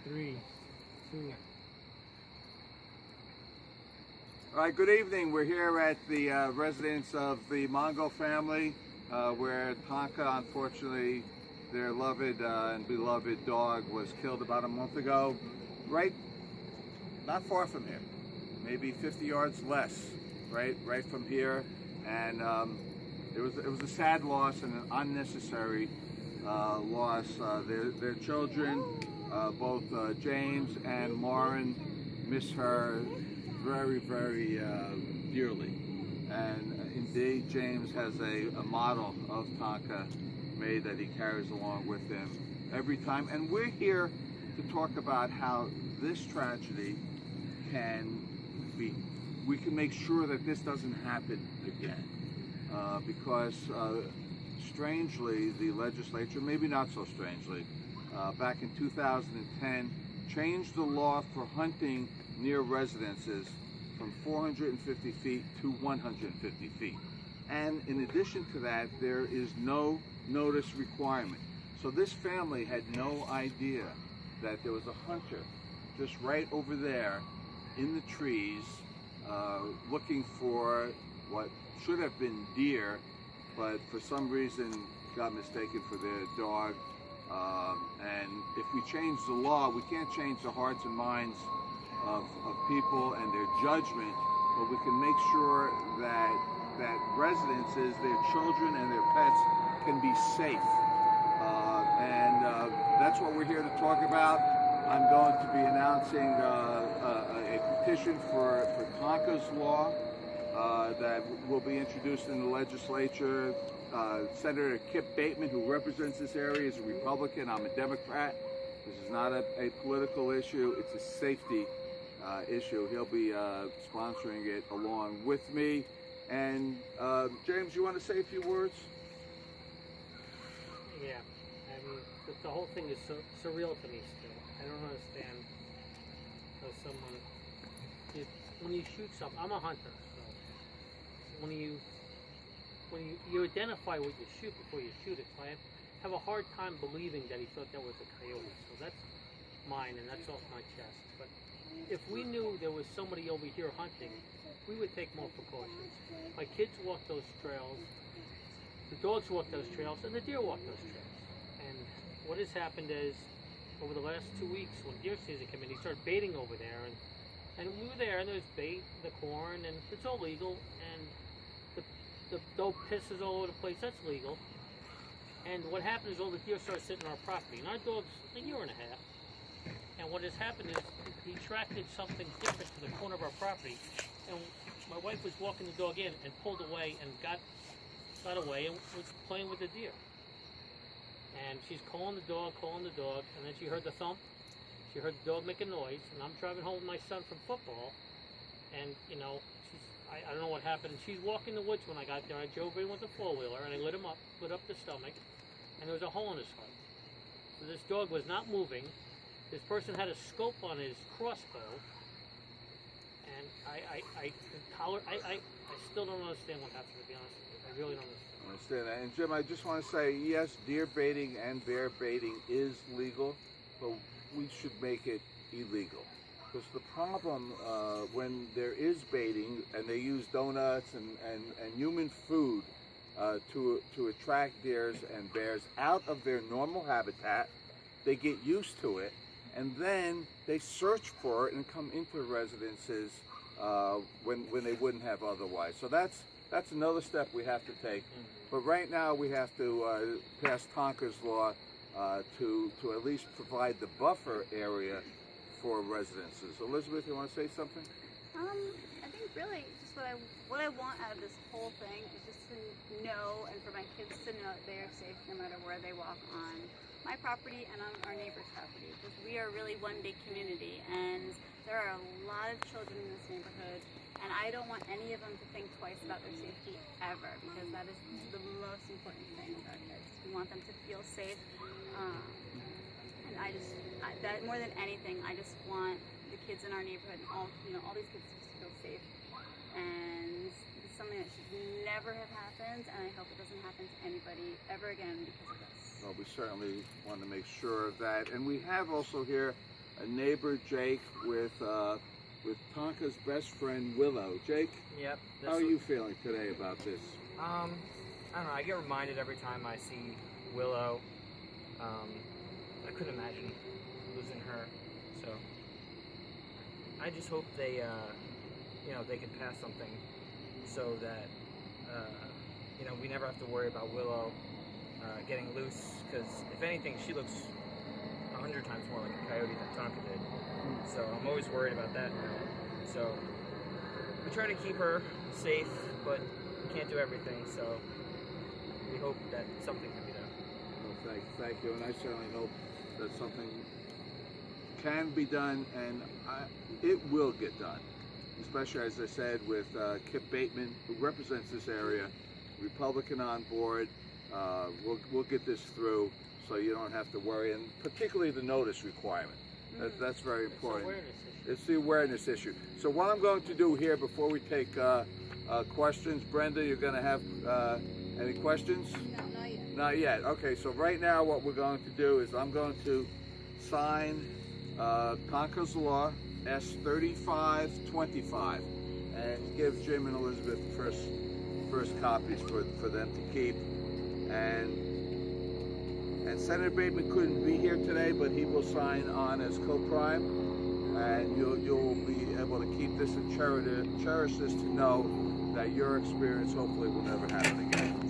3, 2. All right, good evening. We're here at the residence of the Mongo family, where Tonka, unfortunately, their loved and beloved dog, was killed about a month ago, right not far from here, maybe 50 yards less, right from here. And it was a sad loss and an unnecessary loss. Their children, both James and Lauren, miss her very, very dearly. And indeed, James has a model of Tonka made that he carries along with him every time. And we're here to talk about how this tragedy we can make sure that this doesn't happen again. Because strangely, the legislature, maybe not so strangely, back in 2010, changed the law for hunting near residences from 450 feet to 150 feet. And in addition to that, there is no notice requirement. So this family had no idea that there was a hunter just right over there in the trees looking for what should have been deer, but for some reason got mistaken for their dog. And if we change the law, we can't change the hearts and minds of people and their judgment, but we can make sure that residences, their children and their pets can be safe. And that's what we're here to talk about. I'm going to be announcing a petition for Tonka's law that will be introduced in the legislature. Senator Kip Bateman, who represents this area, is a Republican. I'm a Democrat. This is not a political issue. It's a safety issue. He'll be sponsoring it along with me. And James, you want to say a few words? Yeah, I mean, the whole thing is so surreal to me still. I don't understand how someone, when you shoot something, I'm a hunter, so when you identify what you shoot before you shoot it, so I have a hard time believing that he thought that was a coyote. So that's mine, and that's off my chest. But if we knew there was somebody over here hunting, we would take more precautions. My kids walk those trails, the dogs walk those trails, and the deer walk those trails. And what has happened is, over the last 2 weeks, when deer season came in, he started baiting over there, and we were there, and there's bait, the corn, and it's all legal, and the dog pisses all over the place, that's legal. And what happened is all the deer started sitting on our property, and our dog's a year and a half. And what has happened is he attracted something different to the corner of our property, and my wife was walking the dog in and pulled away and got away and was playing with the deer. And she's calling the dog, and then she heard the thump. She heard the dog make a noise, and I'm driving home with my son from football, and I don't know what happened. And she's walking the woods when I got there. I drove in with the four-wheeler, and I lit up the stomach, and there was a hole in his heart. So this dog was not moving. This person had a scope on his crossbow, and I still don't understand what happened, to be honest with you. I really don't understand. I understand that. And Jim, I just want to say, yes, deer baiting and bear baiting is legal, but we should make it illegal. Because the problem when there is baiting and they use donuts and human food to attract deers and bears out of their normal habitat, they get used to it, and then they search for it and come into residences when they wouldn't have otherwise. So that's another step we have to take. But right now we have to pass Tonka's law to at least provide the buffer area for residences. Elizabeth, you want to say something? I think really just what I want out of this whole thing is just to know, and for my kids to know that they are safe no matter where they walk on my property and on our neighbor's property, because we are really one big community, and there are a lot of children in this neighborhood, and I don't want any of them to think twice about their safety ever, because that is the most important thing with our kids. We want them to feel safe, and that more than anything, I just want the kids in our neighborhood and all these kids to feel safe. And it's something that should never have happened, and I hope it doesn't happen to anybody ever again because of this. Well, we certainly want to make sure of that. And we have also here a neighbor, Jake, with Tonka's best friend, Willow. Jake, Yep. how are you feeling today about this? I don't know. I get reminded every time I see Willow. I couldn't imagine losing her. So I just hope they, they can pass something so that, we never have to worry about Willow getting loose. Because if anything, she looks 100 times more like a coyote than Tonka did. So I'm always worried about that now. So we try to keep her safe, but we can't do everything. So we hope that something can be done. Well, thank you, and I certainly hope that something can be done, and it will get done. Especially, as I said, with Kip Bateman, who represents this area, Republican on board. We'll get this through, so you don't have to worry, and particularly the notice requirement. That's very important. It's the awareness issue. So what I'm going to do here before we take questions, Brenda, you're going to have any questions? No, not yet. Not yet. Okay, so right now what we're going to do is I'm going to sign Tonka's Law S3525 and give Jim and Elizabeth first copies for them to keep. And Senator Bateman couldn't be here today, but he will sign on as co-prime, and you'll be able to keep this and cherish this to know that your experience hopefully will never happen again.